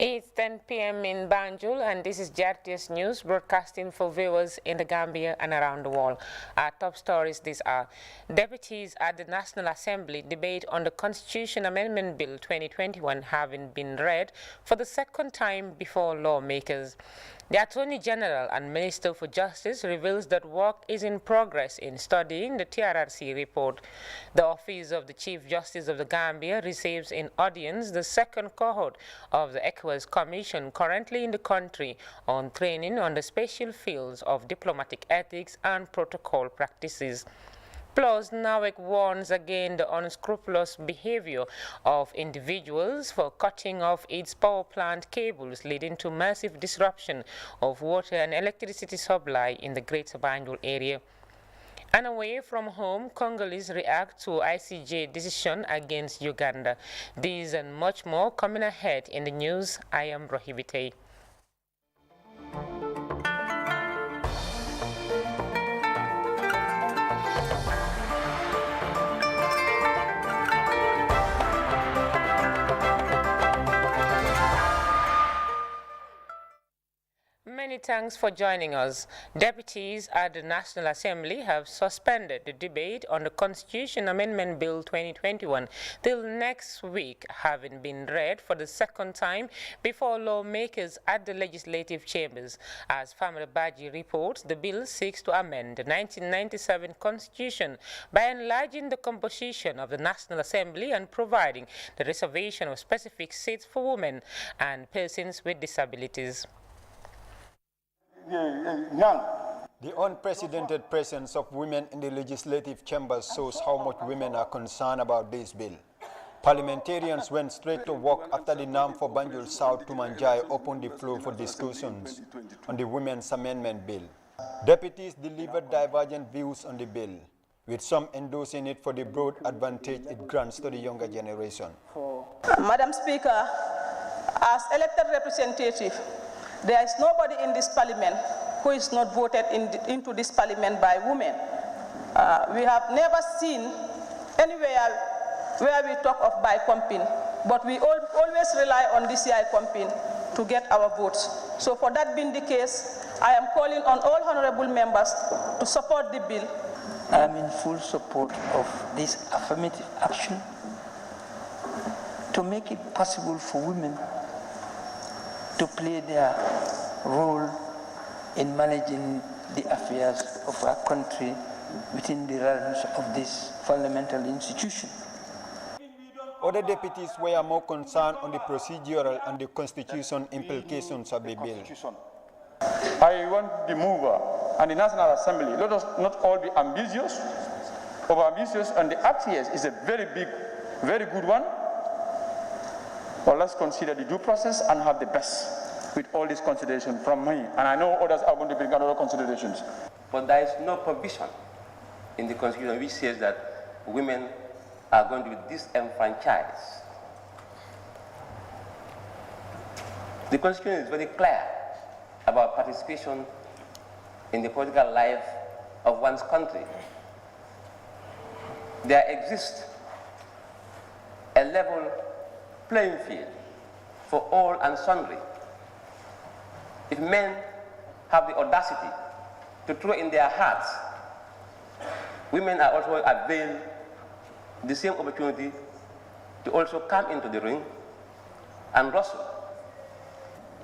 It's 10 p.m. in Banjul, and this is JRTS News, broadcasting for viewers in the Gambia and around the world. Our top stories these are: deputies at the National Assembly debate on the Constitution Amendment Bill 2021 having been read for the second time before lawmakers. The Attorney General and Minister for Justice reveals that work is in progress in studying the TRRC report. The Office of the Chief Justice of the Gambia receives in audience the second cohort of the ECOWAS Commission currently in the country on training on the special fields of diplomatic ethics and protocol practices. Plus, NAWEC warns against the unscrupulous behavior of individuals for cutting off its power plant cables, leading to massive disruption of water and electricity supply in the Greater Banjul area. And away from home, Congolese react to ICJ decision against Uganda. These and much more coming ahead in the news. I am Rohibite. Many thanks for joining us. Deputies at the National Assembly have suspended the debate on the Constitution Amendment Bill 2021 till next week, having been read for the second time before lawmakers at the legislative chambers. As Family Baji reports, the bill seeks to amend the 1997 Constitution by enlarging the composition of the National Assembly and providing the reservation of specific seats for women and persons with disabilities. The unprecedented presence of women in the legislative chambers shows how much women are concerned about this bill. Parliamentarians went straight to work after the NAM for Banjul South to Manjai opened the floor for discussions on the Women's Amendment Bill. Deputies delivered divergent views on the bill, with some endorsing it for the broad advantage it grants to the younger generation. Madam Speaker, as elected representative, there is nobody in this parliament who is not voted into this parliament by women. We have never seen anywhere where we talk of by-pumping, but we always rely on DCI pumping to get our votes. So for that being the case, I am calling on all honorable members to support the bill. I am in full support of this affirmative action to make it possible for women to play their role in managing the affairs of our country within the realms of this fundamental institution. Other deputies were more concerned on the procedural and the constitution implications of the bill. I want the mover and the National Assembly, let us not all be ambitious, over-ambitious, and the RTS is a very big, very good one. But let's consider the due process and have the best with all this consideration from me. And I know others are going to bring other considerations. But there is no provision in the Constitution which says that women are going to be disenfranchised. The Constitution is very clear about participation in the political life of one's country. There exists a level playing field for all and sundry. If men have the audacity to throw in their hearts, women are also availed the same opportunity to also come into the ring and wrestle.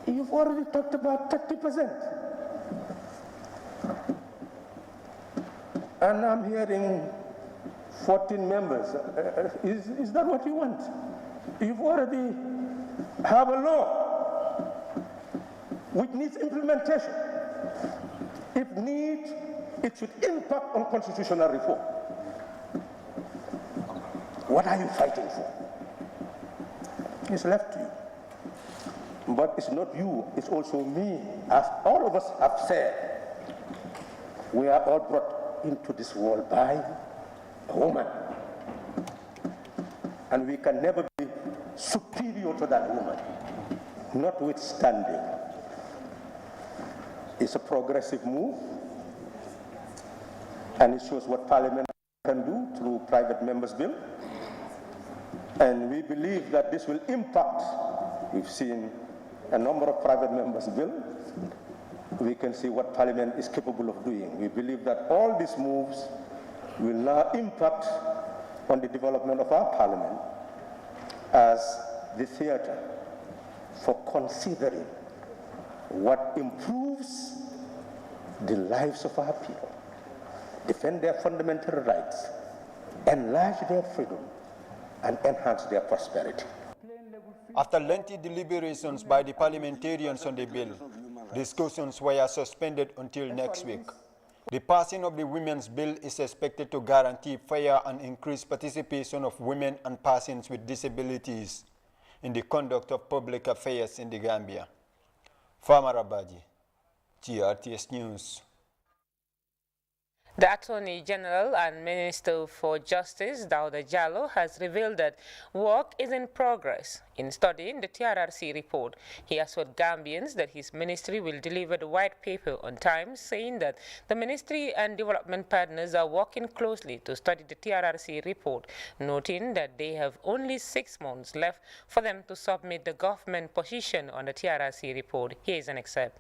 You've already talked about 30%. And I'm hearing 14 members. Is that what you want? You've already have a law which needs implementation. If need, it should impact on constitutional reform. What are you fighting for? It's left to you. But it's not you, it's also me. As all of us have said, we are all brought into this world by a woman. And we can never be superior to that woman, notwithstanding. It's a progressive move, and it shows what Parliament can do through private members' bill. And we believe that this will impact. We've seen a number of private members' bill, we can see what Parliament is capable of doing. We believe that all these moves will now impact on the development of our Parliament as the theater for considering what improves the lives of our people, defend their fundamental rights, enlarge their freedom, and enhance their prosperity. After lengthy deliberations by the parliamentarians on the bill, discussions were suspended until next week. The passing of the Women's Bill is expected to guarantee fair and increased participation of women and persons with disabilities in the conduct of public affairs in the Gambia. Farmer Abaji, TRRC News. The Attorney General and Minister for Justice, Dauda Jallow, has revealed that work is in progress in studying the TRRC report. He assured Gambians that his ministry will deliver the white paper on time, saying that the ministry and development partners are working closely to study the TRRC report, noting that they have only 6 months left for them to submit the government position on the TRRC report. Here is an excerpt.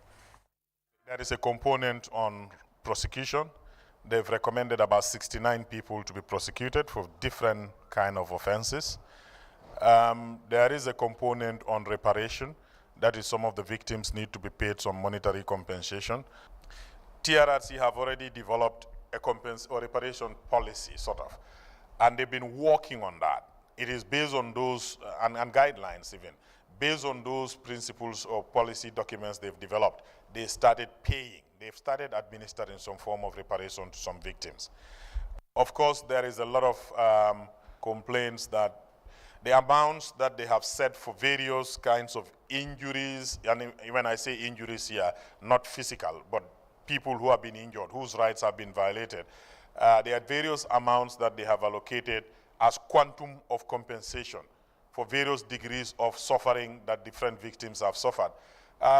There is a component on prosecution. They've recommended about 69 people to be prosecuted for different kind of offenses. There is a component on reparation. That is, some of the victims need to be paid some monetary compensation. TRRC have already developed a reparation policy, sort of, and they've been working on that. It is based on those, and guidelines even, based on those principles or policy documents they've developed, they started paying. They've started administering some form of reparation to some victims. Of course, there is a lot of complaints that the amounts that they have set for various kinds of injuries, and when I say injuries here, not physical, but people who have been injured, whose rights have been violated, there are various amounts that they have allocated as quantum of compensation for various degrees of suffering that different victims have suffered.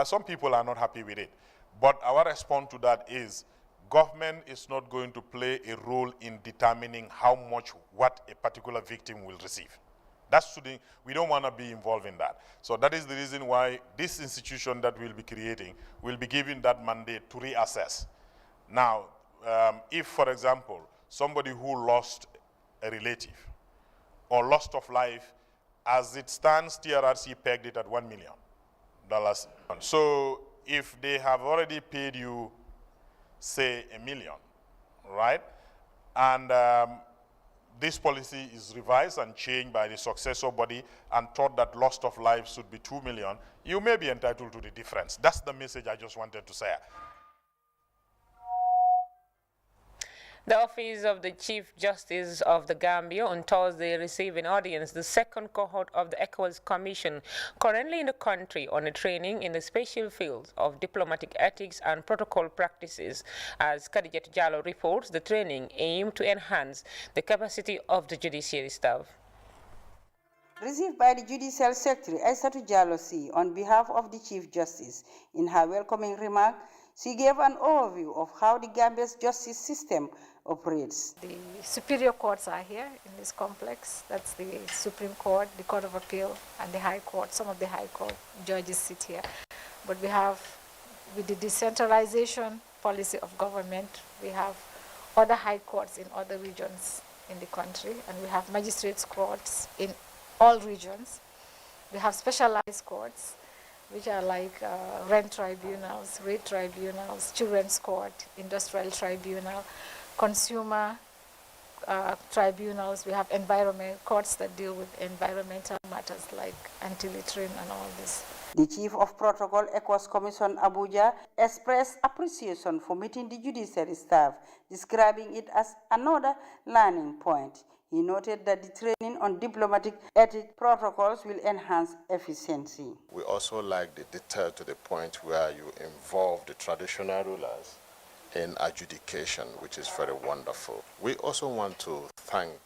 Some people are not happy with it. But our response to that is government is not going to play a role in determining how much what a particular victim will receive. We don't want to be involved in that. So that is the reason why this institution that we'll be creating will be given that mandate to reassess. Now, if, for example, somebody who lost a relative or loss of life, as it stands, TRRC pegged it at $1 million. So if they have already paid you, say, $1 million, right? And this policy is revised and changed by the successor body and thought that loss of life should be $2 million, you may be entitled to the difference. That's the message I just wanted to say. The Office of the Chief Justice of the Gambia on Thursday received in audience the second cohort of the ECOWAS Commission currently in the country on a training in the special fields of diplomatic ethics and protocol practices. As Khadijat Jallow reports, the training aimed to enhance the capacity of the judiciary staff. Received by the Judicial Secretary Aissatou Jallow C on behalf of the Chief Justice, in her welcoming remark, she gave an overview of how the Gambia's justice system operates. The superior courts are here in this complex. That's the Supreme Court, the Court of Appeal, and the High Court. Some of the High Court judges sit here. But we have, with the decentralization policy of government, we have other high courts in other regions in the country, and we have magistrates courts in all regions. We have specialized courts, which are like rent tribunals, rape tribunals, children's court, industrial tribunal, consumer tribunals. We have environment courts that deal with environmental matters like anti-littering and all this. The Chief of Protocol, ECOWAS Commission Abuja, expressed appreciation for meeting the judiciary staff, describing it as another learning point. He noted that the training on diplomatic ethics protocols will enhance efficiency. We also like the detail to the point where you involve the traditional rulers in adjudication, which is very wonderful. We also want to thank,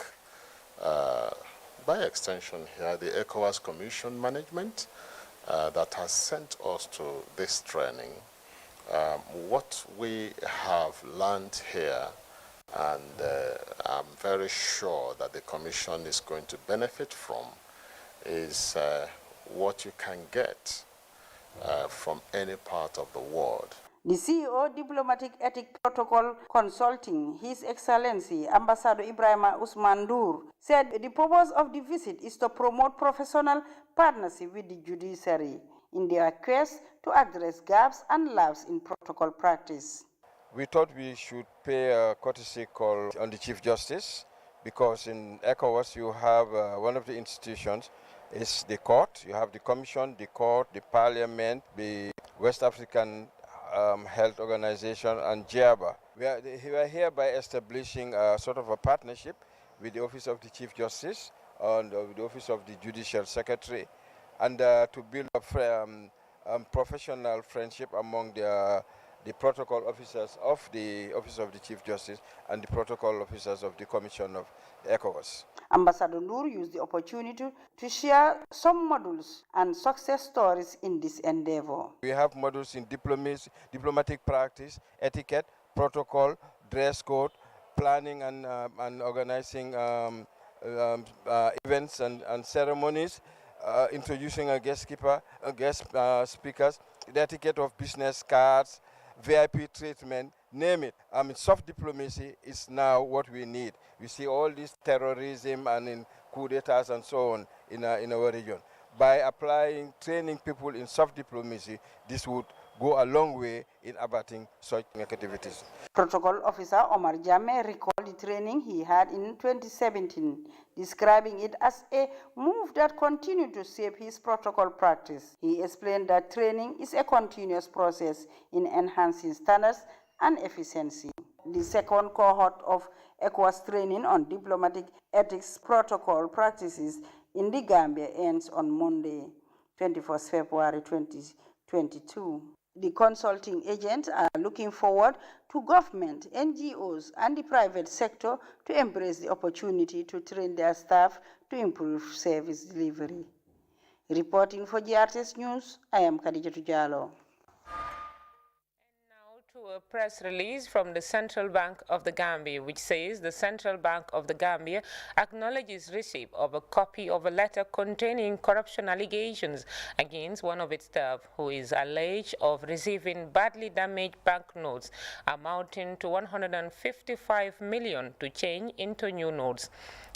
by extension here, the ECOWAS Commission management that has sent us to this training. What we have learned here, and I'm very sure that the Commission is going to benefit from, is what you can get from any part of the world. The CEO, Diplomatic Ethic Protocol Consulting, His Excellency Ambassador Ibrahima Usman Dur, said the purpose of the visit is to promote professional partnership with the judiciary in their quest to address gaps and lapses in protocol practice. We thought we should pay a courtesy call on the Chief Justice because in ECOWAS you have one of the institutions is the court. You have the commission, the court, the parliament, the West African Health Organization, and JABA. We are hereby establishing a sort of a partnership with the Office of the Chief Justice and the Office of the Judicial Secretary, and to build a professional friendship among the protocol officers of the Office of the Chief Justice and the protocol officers of the Commission of ECOWAS. Ambassador Noor used the opportunity to share some models and success stories in this endeavor. We have models in diplomatic practice, etiquette, protocol, dress code, planning and organizing events and ceremonies, introducing a guest speakers, the etiquette of business cards, VIP treatment, name it. I mean, soft diplomacy is now what we need. We see all this terrorism and in coup d'etats and so on in our region. By applying, training people in soft diplomacy, this would go a long way in abating such activities. Protocol Officer Omar Jammeh recalled the training he had in 2017, describing it as a move that continued to shape his protocol practice. He explained that training is a continuous process in enhancing standards and efficiency. The second cohort of ECOWAS training on diplomatic ethics protocol practices in the Gambia ends on Monday, 21st February 2022. The consulting agents are looking forward to government, NGOs, and the private sector to embrace the opportunity to train their staff to improve service delivery. Reporting for GRTS News, I am Khadija Jallow. To a press release from the Central Bank of the Gambia, which says the Central Bank of the Gambia acknowledges receipt of a copy of a letter containing corruption allegations against one of its staff who is alleged of receiving badly damaged banknotes amounting to 155 million to change into new notes.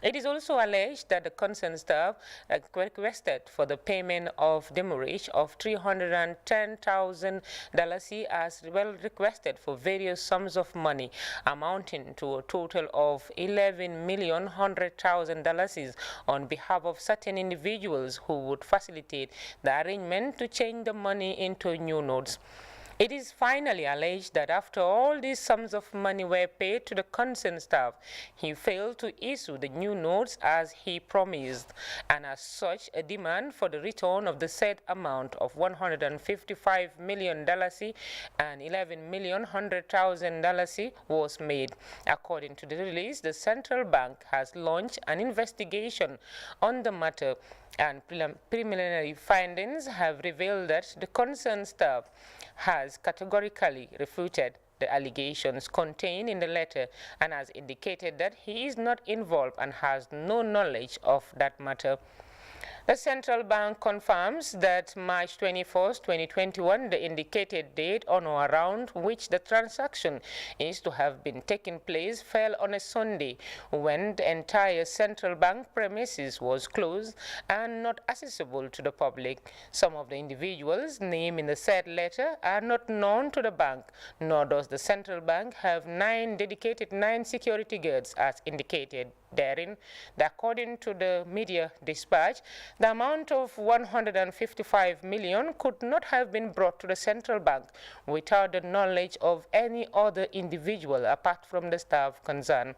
It is also alleged that the concerned staff requested for the payment of demurrage of $310,000 as well requested for various sums of money amounting to a total of $11,100,000 on behalf of certain individuals who would facilitate the arrangement to change the money into new notes. It is finally alleged that after all these sums of money were paid to the concerned staff, he failed to issue the new notes as he promised, and as such, a demand for the return of the said amount of $155 million and $11,100,000 was made. According to the release, the central bank has launched an investigation on the matter, and preliminary findings have revealed that the concerned staff has categorically refuted the allegations contained in the letter and has indicated that he is not involved and has no knowledge of that matter. The central bank confirms that March 21st, 2021, the indicated date on or around which the transaction is to have been taking place, fell on a Sunday when the entire central bank premises was closed and not accessible to the public. Some of the individuals named in the said letter are not known to the bank, nor does the central bank have 9 security guards as indicated therein. According to the media dispatch, the amount of 155 million could not have been brought to the central bank without the knowledge of any other individual apart from the staff concerned.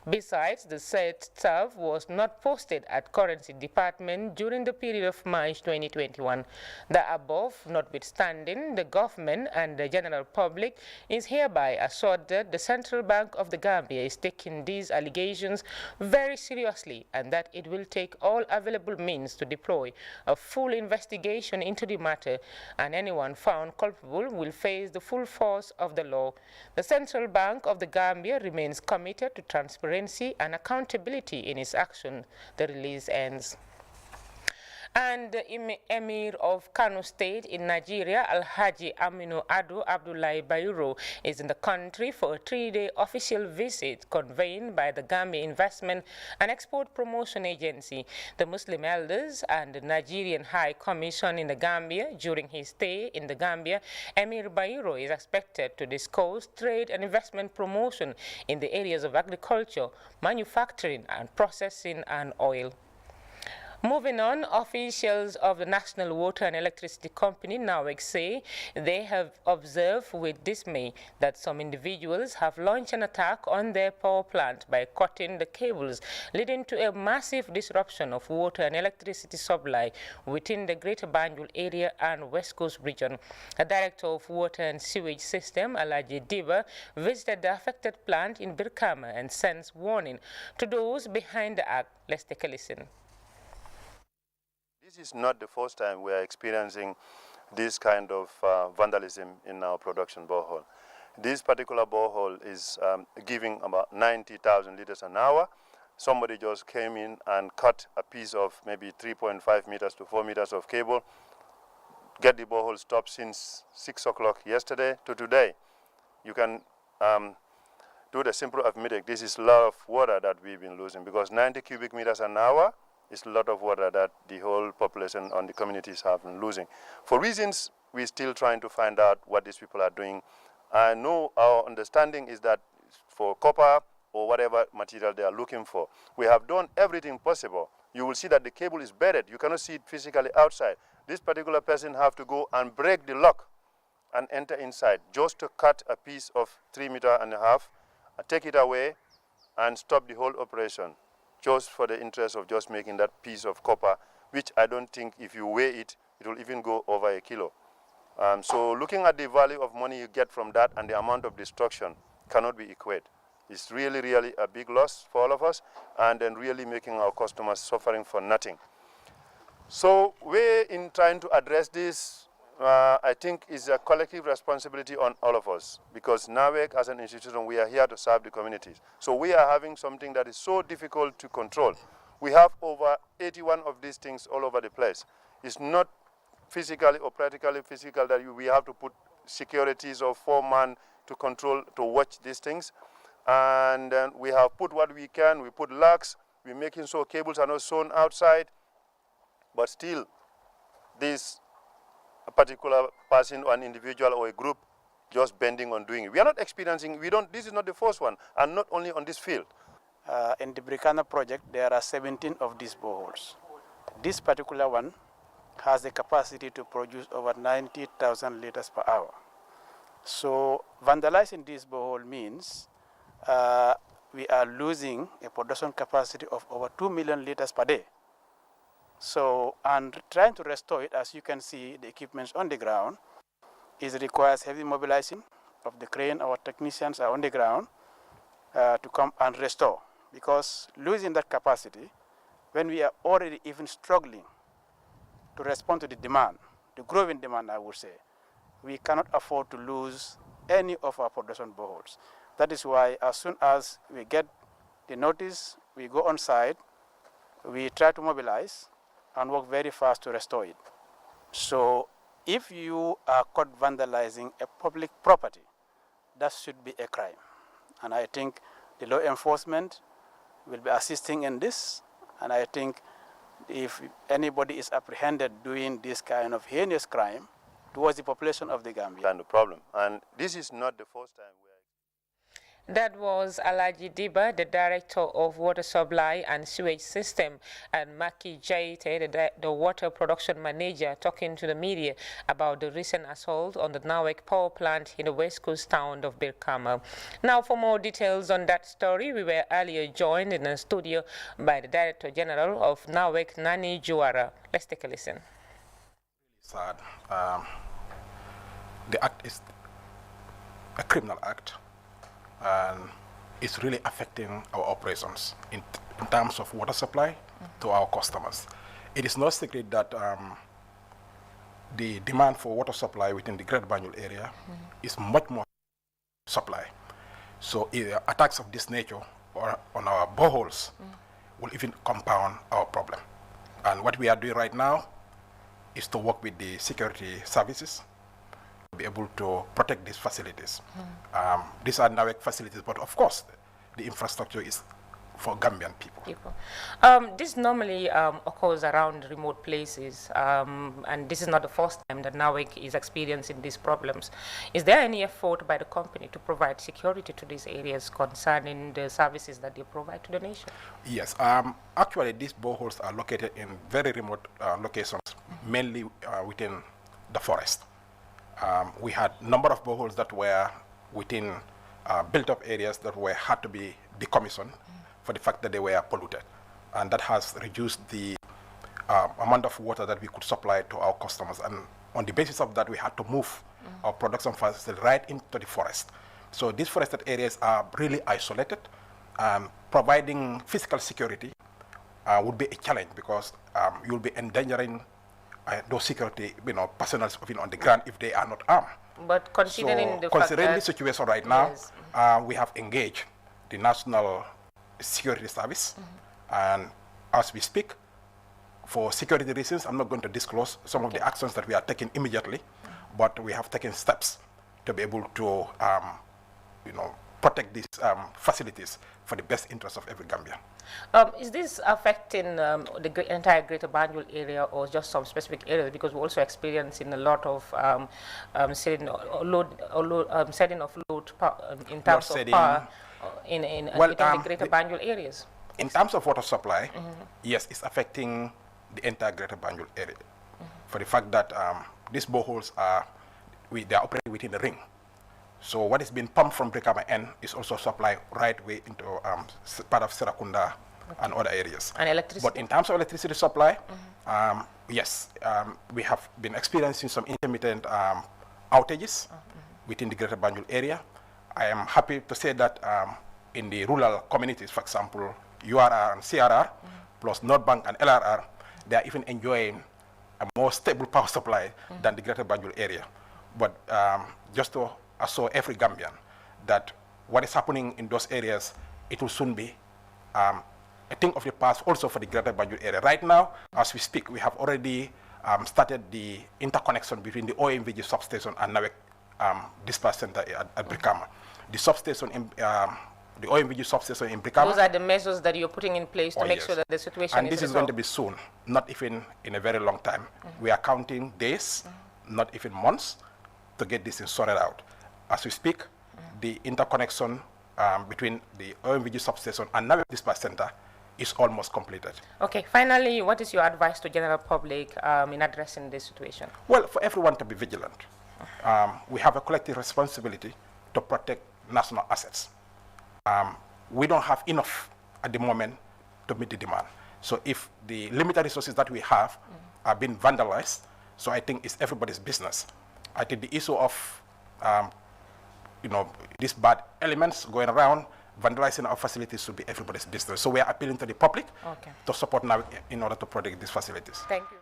Besides, the said staff was not posted at Currency Department during the period of March 2021. The above, notwithstanding, the government and the general public is hereby assured that the Central Bank of the Gambia is taking these allegations very seriously and that it will take all available means to deploy a full investigation into the matter, and anyone found culpable will face the full force of the law. The Central Bank of the Gambia remains committed to transparency and accountability in its action. The release ends. And the Emir of Kano State in Nigeria, Alhaji Aminu Ado Abdullahi Bayuro, is in the country for a 3-day official visit convened by the Gambia Investment and Export Promotion Agency, the Muslim elders, and the Nigerian High Commission in the Gambia. During his stay in the Gambia, Emir Bayuro is expected to discuss trade and investment promotion in the areas of agriculture, manufacturing and processing, and oil. Moving on, officials of the National Water and Electricity Company, NAWEC, say they have observed with dismay that some individuals have launched an attack on their power plant by cutting the cables, leading to a massive disruption of water and electricity supply within the Greater Banjul area and West Coast region. The Director of Water and Sewage System, Alhaji Diba, visited the affected plant in Birkama and sends warning to those behind the act. Let's take a listen. This is not the first time we are experiencing this kind of vandalism in our production borehole. This particular borehole is giving about 90,000 liters an hour. Somebody just came in and cut a piece of maybe 3.5 meters to 4 meters of cable, get the borehole stopped since 6 o'clock yesterday to today. You can do the simple arithmetic. This is a lot of water that we've been losing, because 90 cubic meters an hour is a lot of water that the whole population and the communities have been losing. For reasons we're still trying to find out what these people are doing. I know our understanding is that for copper or whatever material they are looking for, we have done everything possible. You will see that the cable is bedded. You cannot see it physically outside. This particular person have to go and break the lock and enter inside just to cut a piece of 3.5 meters, take it away and stop the whole operation, just for the interest of just making that piece of copper, which I don't think if you weigh it, it will even go over a kilo. So looking at the value of money you get from that and the amount of destruction cannot be equated. It's really, really a big loss for all of us, and then really making our customers suffering for nothing. So we're in trying to address this, I think is a collective responsibility on all of us, because NAWEC as an institution, we are here to serve the communities. So we are having something that is so difficult to control. We have over 81 of these things all over the place. It's not physically or practically physical that we have to put securities of 4-man to control, to watch these things. And then we have put what we can. We put locks. We're making sure cables are not sewn outside. But still, this a particular person or an individual or a group just bending on doing it. We are not experiencing, this is not the first one, and not only on this field. In the Brikana project, there are 17 of these boreholes. This particular one has the capacity to produce over 90,000 liters per hour. So vandalizing this borehole means we are losing a production capacity of over 2 million liters per day. So, and trying to restore it, as you can see, the equipment on the ground, requires heavy mobilizing of the crane. Our technicians are on the ground to come and restore, because losing that capacity, when we are already even struggling to respond to the demand, the growing demand, I would say, we cannot afford to lose any of our production boreholes. That is why as soon as we get the notice, we go on site, we try to mobilize and work very fast to restore it. So if you are caught vandalizing a public property, that should be a crime. And I think the law enforcement will be assisting in this. And I think if anybody is apprehended doing this kind of heinous crime towards the population of the Gambia. Kind of problem. And this is not the first time. That was Alhaji Diba, the Director of Water Supply and Sewage System, and Maki Jaite, the Water Production Manager, talking to the media about the recent assault on the NAWEC power plant in the west coast town of Birkama. Now, for more details on that story, we were earlier joined in the studio by the Director General of NAWEC, Nani Juara. Let's take a listen. Sad. The act is a criminal act, and it's really affecting our operations in terms of water supply to our customers. It is no secret that the demand for water supply within the Greater Banjul area is much more supply. So attacks of this nature or on our boreholes will even compound our problem. And what we are doing right now is to work with the security services to be able to protect these facilities. These are NAWEC facilities, but of course, the infrastructure is for Gambian people. This normally occurs around remote places, and this is not the first time that NAWEC is experiencing these problems. Is there any effort by the company to provide security to these areas concerning the services that they provide to the nation? Yes, actually these boreholes are located in very remote locations, mainly within the forest. We had a number of boreholes that were within built-up areas that had to be decommissioned for the fact that they were polluted. And that has reduced the amount of water that we could supply to our customers. And on the basis of that, we had to move our production facility right into the forest. So these forested areas are really isolated. Providing physical security would be a challenge because you'll be endangering those security personnel on the ground if they are not armed. But considering the situation right now, yes, we have engaged the National Security Service, and as we speak, for security reasons, I'm not going to disclose some of the actions that we are taking immediately, but we have taken steps to be able to, protect these facilities for the best interest of every Gambian. Is this affecting the entire Greater Banjul area or just some specific areas? Because we're also experiencing a lot of setting of load in terms of power in the Greater Banjul areas. In terms of water supply, yes, it's affecting the entire Greater Banjul area. For the fact that these boreholes they are operating within the ring. So what is being pumped from Brikama N is also supplied right way into part of Serakunda and other areas. And electricity? But in terms of electricity supply, yes, we have been experiencing some intermittent outages within the Greater Banjul area. I am happy to say that in the rural communities, for example, URR and CRR, plus North Bank and LRR, they are even enjoying a more stable power supply than the Greater Banjul area. But just to assure every Gambian that what is happening in those areas, it will soon be a thing of the past also for the Greater Banjul area. Right now, as we speak, we have already started the interconnection between the OMVG substation and NAWEC dispatch center at Brikama. The substation, the OMVG substation in Brikama. Those are the measures that you're putting in place to make sure that the situation and this is going to be soon, not even in a very long time. We are counting days, not even months, to get this sorted out. As we speak, the interconnection between the OMVG substation and NAWEC dispatch center is almost completed. Okay, finally, what is your advice to general public in addressing this situation? Well, for everyone to be vigilant. We have a collective responsibility to protect national assets. We don't have enough at the moment to meet the demand. So if the limited resources that we have are being vandalized, so I think it's everybody's business. I think the issue of these bad elements going around, vandalizing our facilities should be everybody's business. So we are appealing to the public to support NAWEC in order to protect these facilities. Thank you.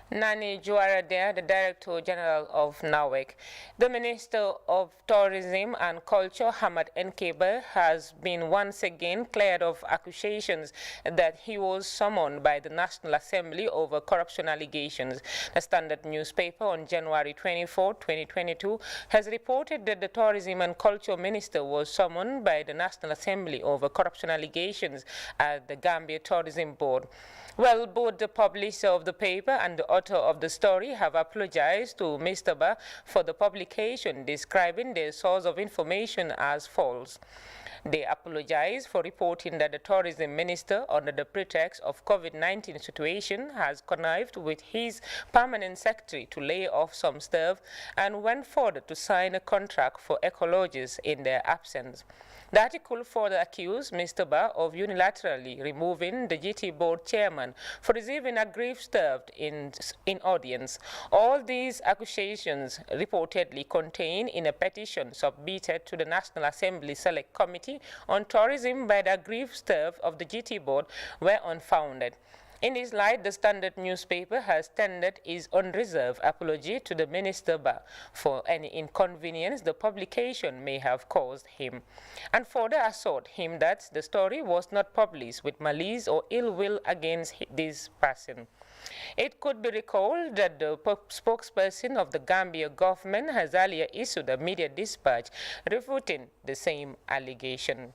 Nani Juara there, the Director General of NAWEC. The Minister of Tourism and Culture, Hamad Nkeba, has been once again cleared of accusations that he was summoned by the National Assembly over corruption allegations. The Standard newspaper on January 24, 2022 has reported that the Tourism and Culture Minister was summoned by the National Assembly over corruption allegations at the Gambia Tourism Board. Well, both the publisher of the paper and the author of the story have apologized to Mr. Ba for the publication, describing their source of information as false. They apologize for reporting that the tourism minister, under the pretext of COVID-19 situation, has connived with his permanent secretary to lay off some staff and went further to sign a contract for ecologists in their absence. The article further accused Mr. Ba of unilaterally removing the GT board chairman for receiving aggrieved staff in audience. All these accusations reportedly contained in a petition submitted to the National Assembly Select Committee on Tourism by the aggrieved staff of the GT board were unfounded. In this light, the Standard newspaper has tendered his unreserved apology to the Minister for any inconvenience the publication may have caused him, and further assured him that the story was not published with malice or ill will against this person. It could be recalled that the spokesperson of the Gambia government has earlier issued a media dispatch refuting the same allegation.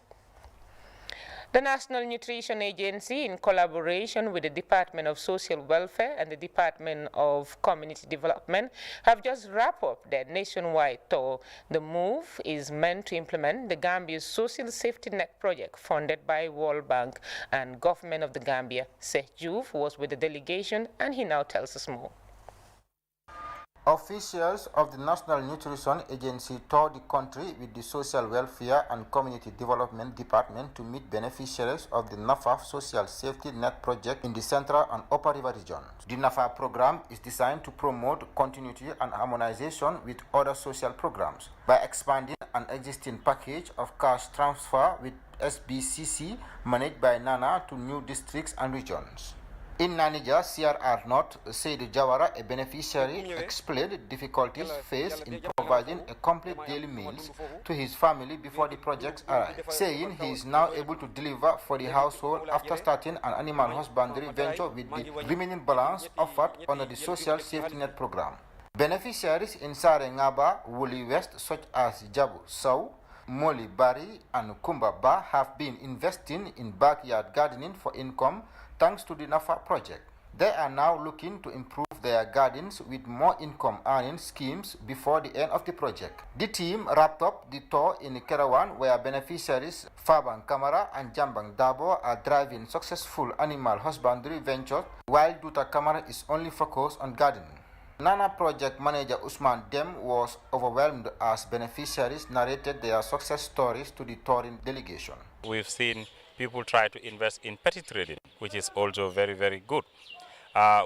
The National Nutrition Agency, in collaboration with the Department of Social Welfare and the Department of Community Development, have just wrapped up their nationwide tour. The move is meant to implement the Gambia's Social Safety Net project funded by World Bank and Government of the Gambia. Sheikh Diouf was with the delegation and he now tells us more. Officials of the National Nutrition Agency toured the country with the Social Welfare and Community Development Department to meet beneficiaries of the NAFA Social Safety Net project in the Central and Upper River regions. The NAFA program is designed to promote continuity and harmonization with other social programs by expanding an existing package of cash transfer with SBCC managed by NANA to new districts and regions. In Nanija, CRR North, Said Jawara, a beneficiary, explained the difficulties faced in providing a complete daily meals to his family before the projects arrived, saying he is now able to deliver for the household after starting an animal husbandry venture with the remaining balance offered under the Social Safety Net program. Beneficiaries in Sare Ngaba, Wuli West, such as Jabu Sow, Moli Bari, and Kumba Ba, have been investing in backyard gardening for income thanks to the NAFA project. They are now looking to improve their gardens with more income earning schemes before the end of the project. The team wrapped up the tour in Kerawan, where beneficiaries Faban Kamara and Jambang Dabo are driving successful animal husbandry ventures, while Duta Kamara is only focused on gardening. NANA project manager Usman Dem was overwhelmed as beneficiaries narrated their success stories to the touring delegation. We've seen people try to invest in petty trading, which is also very, very good.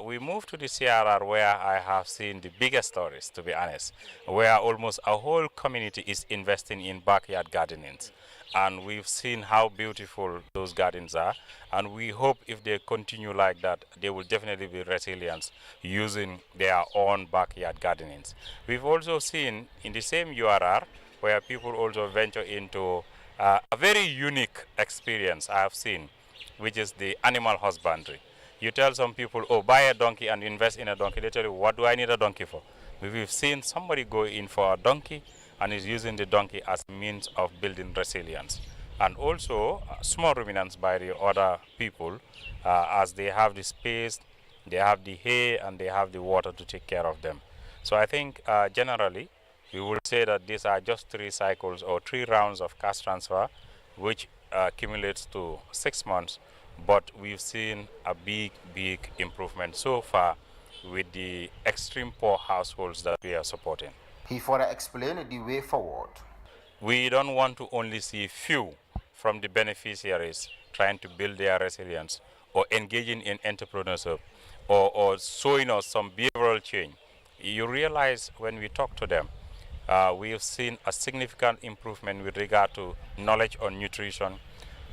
We moved to the CRR, where I have seen the biggest stories, to be honest, where almost a whole community is investing in backyard gardenings. And we've seen how beautiful those gardens are, and we hope if they continue like that, they will definitely be resilient using their own backyard gardenings. We've also seen in the same URR, where people also venture into a very unique experience I have seen, which is the animal husbandry. You tell some people, oh, buy a donkey and invest in a donkey. They tell you, what do I need a donkey for? We've seen somebody go in for a donkey and is using the donkey as a means of building resilience. And also small ruminants by the other people, as they have the space, they have the hay, and they have the water to take care of them. So I think generally, we will say that these are just 3 cycles or 3 rounds of cash transfer, which accumulates to 6 months. But we've seen a big, big improvement so far with the extreme poor households that we are supporting. He further explained the way forward. We don't want to only see few from the beneficiaries trying to build their resilience or engaging in entrepreneurship or showing us some behavioral change. You realize when we talk to them, we have seen a significant improvement with regard to knowledge on nutrition,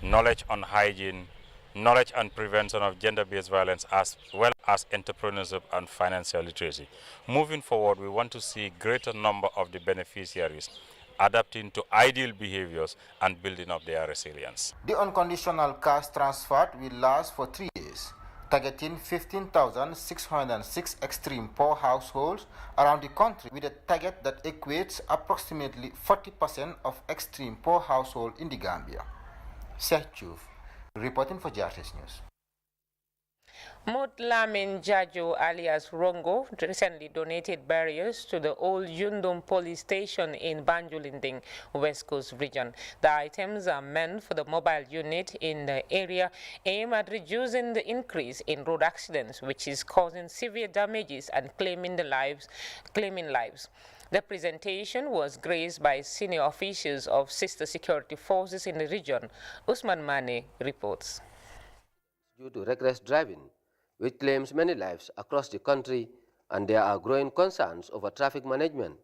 knowledge on hygiene, knowledge and prevention of gender-based violence, as well as entrepreneurship and financial literacy. Moving forward, we want to see greater number of the beneficiaries adapting to ideal behaviors and building up their resilience. The unconditional cash transfer will last for 3 years, targeting 15,606 extreme poor households around the country, with a target that equates approximately 40% of extreme poor households in the Gambia. Sheikh Diouf, reporting for TRRC News. Lamin Jajo alias Rongo recently donated barriers to the old Yundum police station in Banjulinding, West Coast region. The items are meant for the mobile unit in the area, aimed at reducing the increase in road accidents, which is causing severe damages and claiming lives. The presentation was graced by senior officials of sister security forces in the region. Usman Mane reports. Due to reckless driving, which claims many lives across the country, and there are growing concerns over traffic management.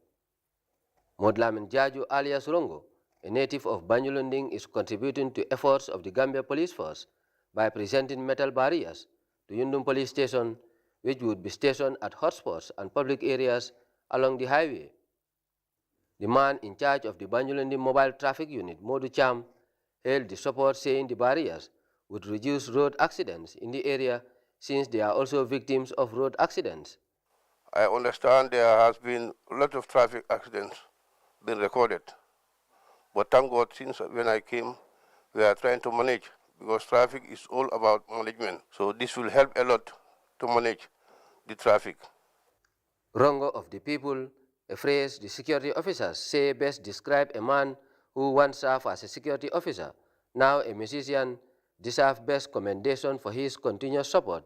Modlamin Jaju alias Rongo, a native of Banjulunding, is contributing to efforts of the Gambia Police Force by presenting metal barriers to Yundum Police Station, which would be stationed at hotspots and public areas along the highway. The man in charge of the Banjulindi Mobile Traffic Unit, Modu Cham, hailed the support, saying the barriers would reduce road accidents in the area since they are also victims of road accidents. I understand there has been a lot of traffic accidents been recorded. But thank God, since when I came, we are trying to manage, because traffic is all about management. So this will help a lot to manage the traffic. Rongo of the people, a phrase the security officers say best describe a man who once served as a security officer, now a musician, deserves best commendation for his continuous support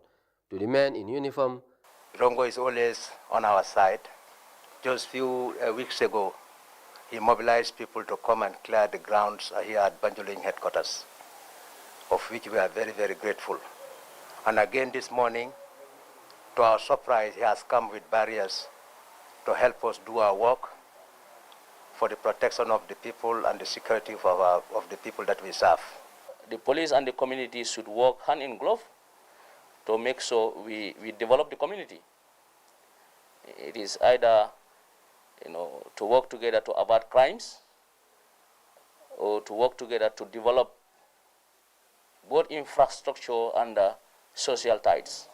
to the men in uniform. Rongo is always on our side. Just a few weeks ago, he mobilized people to come and clear the grounds here at Banjuling headquarters, of which we are very, very grateful. And again this morning, to our surprise, he has come with barriers to help us do our work for the protection of the people and the security of the people that we serve. The police and the community should work hand in glove to make sure we develop the community. It is either to work together to avert crimes, or to work together to develop both infrastructure and social ties.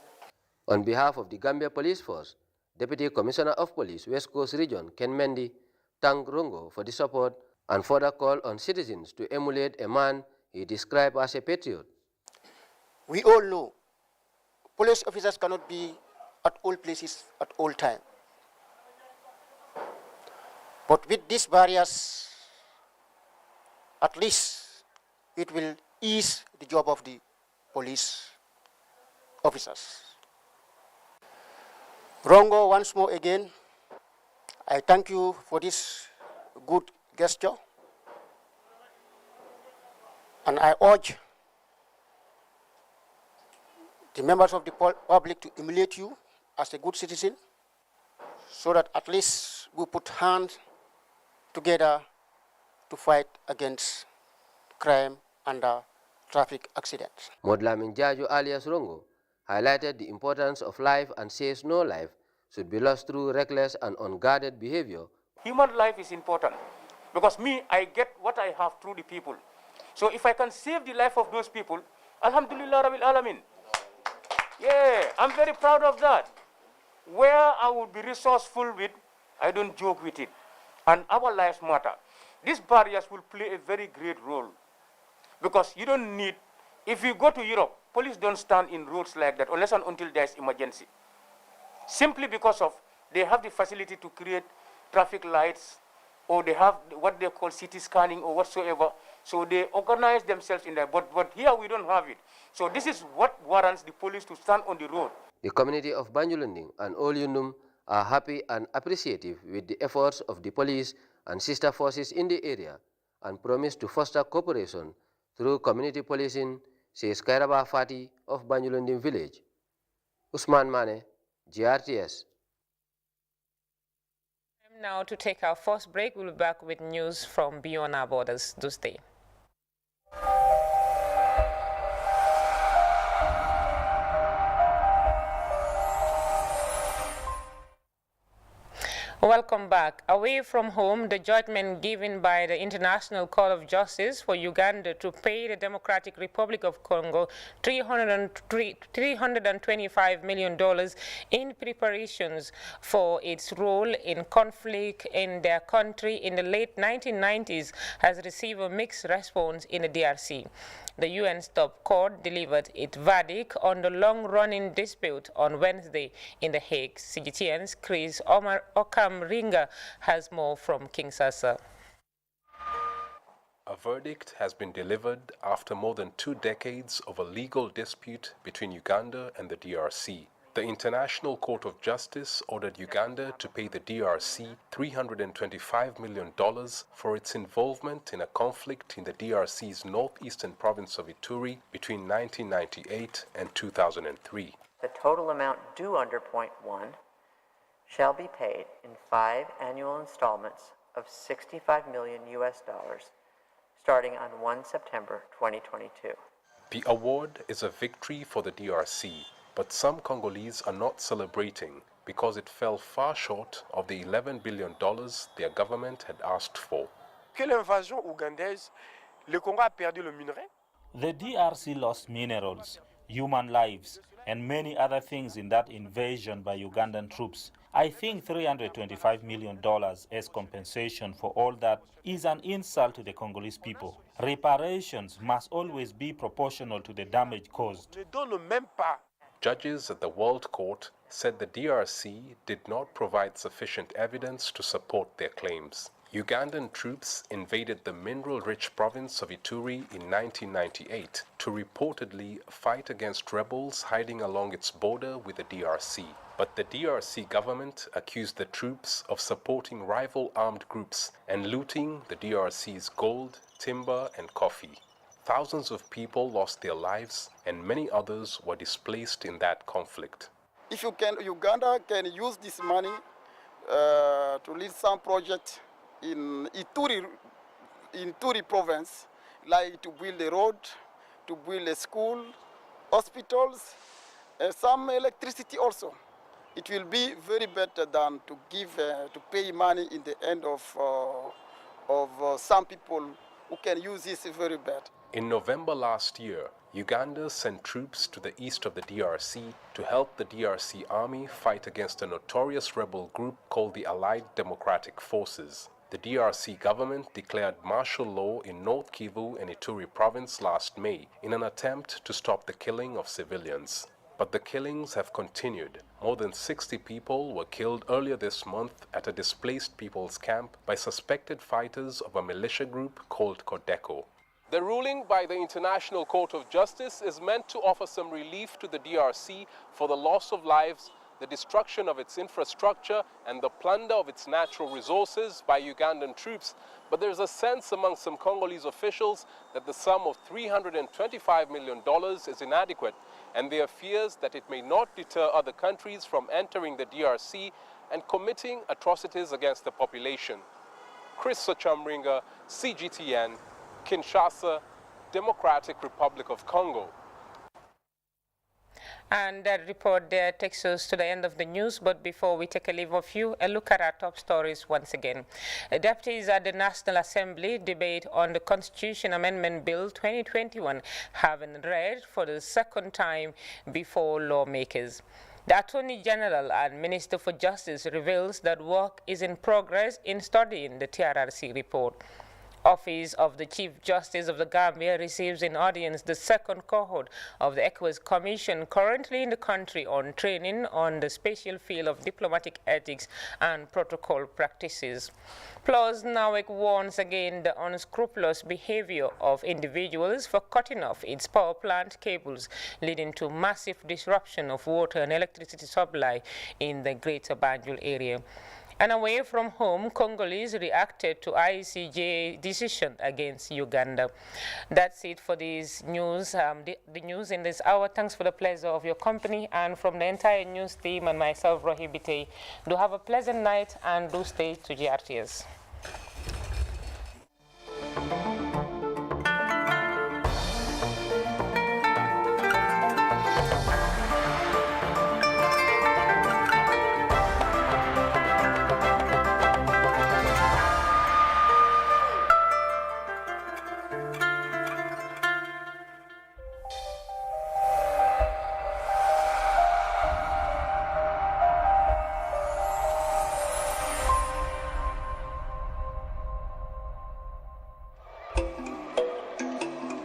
On behalf of the Gambia Police Force, Deputy Commissioner of Police, West Coast Region, Ken Mendy, thanked Rongo for the support and further called on citizens to emulate a man he described as a patriot. We all know police officers cannot be at all places at all times. But with these barriers, at least it will ease the job of the police officers. Rongo, once more again, I thank you for this good gesture. And I urge the members of the public to emulate you as a good citizen, so that at least we put hands together to fight against crime and traffic accidents. Modlamin Jaju alias Rongo highlighted the importance of life and says no life should be lost through reckless and unguarded behavior. Human life is important, because I get what I have through the people. So if I can save the life of those people, Alhamdulillah Rabbil Alamin. Yeah, I'm very proud of that. Where I would be resourceful with, I don't joke with it. And our lives matter. These barriers will play a very great role, because you don't need, if you go to Europe, police don't stand in roads like that unless and until there is emergency. Simply because of they have the facility to create traffic lights, or they have what they call city scanning or whatsoever. So they organize themselves in that. But here we don't have it. So this is what warrants the police to stand on the road. The community of Banjulunding and all Yundum are happy and appreciative with the efforts of the police and sister forces in the area, and promise to foster cooperation through community policing, says Kairaba Fati of Banjulunding village. Usman Mane, GRTS. Now to take our first break, we'll be back with news from beyond our borders. Do stay. Welcome back. Away from home, the judgment given by the International Court of Justice for Uganda to pay the Democratic Republic of Congo $325 million in preparations for its role in conflict in their country in the late 1990s has received a mixed response in the DRC. The UN's top court delivered its verdict on the long-running dispute on Wednesday in The Hague. CGTN's Chris Ringa has more from Kinshasa. A verdict has been delivered after more than 2 decades of a legal dispute between Uganda and the DRC. The International Court of Justice ordered Uganda to pay the DRC $325 million for its involvement in a conflict in the DRC's northeastern province of Ituri between 1998 and 2003. The total amount due under Point 1 shall be paid in 5 annual installments of $65 million starting on 1 September 2022. The award is a victory for the DRC, But some Congolese are not celebrating because it fell far short of the $11 billion their government had asked for. Que l'invasion ougandaise, le Congo a perdu le minerai. The DRC lost minerals, human lives, and many other things in that invasion by Ugandan troops. I think $325 million as compensation for all that is an insult to the Congolese people. Reparations must always be proportional to the damage caused. Ne donne même pas. Judges at the World Court said the DRC did not provide sufficient evidence to support their claims. Ugandan troops invaded the mineral-rich province of Ituri in 1998 to reportedly fight against rebels hiding along its border with the DRC. But the DRC government accused the troops of supporting rival armed groups and looting the DRC's gold, timber, and coffee. Thousands of people lost their lives and many others were displaced in that conflict. If Uganda can use this money to lead some project in Ituri province, like to build a road, to build a school, hospitals, some electricity also. It will be very better than to give to pay money in the end of some people who can use this very bad. In November last year, Uganda sent troops to the east of the DRC to help the DRC army fight against a notorious rebel group called the Allied Democratic Forces. The DRC government declared martial law in North Kivu and Ituri province last May in an attempt to stop the killing of civilians. But the killings have continued. More than 60 people were killed earlier this month at a displaced people's camp by suspected fighters of a militia group called Codeco. The ruling by the International Court of Justice is meant to offer some relief to the DRC for the loss of lives, the destruction of its infrastructure, and the plunder of its natural resources by Ugandan troops. But there's a sense among some Congolese officials that the sum of $325 million is inadequate, and there are fears that it may not deter other countries from entering the DRC and committing atrocities against the population. Chris Sochamringa, CGTN, Kinshasa, Democratic Republic of Congo. And that report there takes us to the end of the news. But before we take a leave of you, a look at our top stories once again. Deputies at the National Assembly debate on the Constitution Amendment Bill 2021 have been read for the second time before lawmakers. The Attorney General and Minister for Justice reveals that work is in progress in studying the TRRC report. Office of the Chief Justice of the Gambia receives in audience the second cohort of the ECOWAS Commission currently in the country on training on the special field of diplomatic ethics and protocol practices. Plus, NAWEC warns again the unscrupulous behavior of individuals for cutting off its power plant cables, leading to massive disruption of water and electricity supply in the Greater Banjul area. And away from home, Congolese reacted to ICJ decision against Uganda. That's it for this news, the news in this hour. Thanks for the pleasure of your company. And from the entire news team and myself, Rohi Bitey, do have a pleasant night and do stay to GRTS.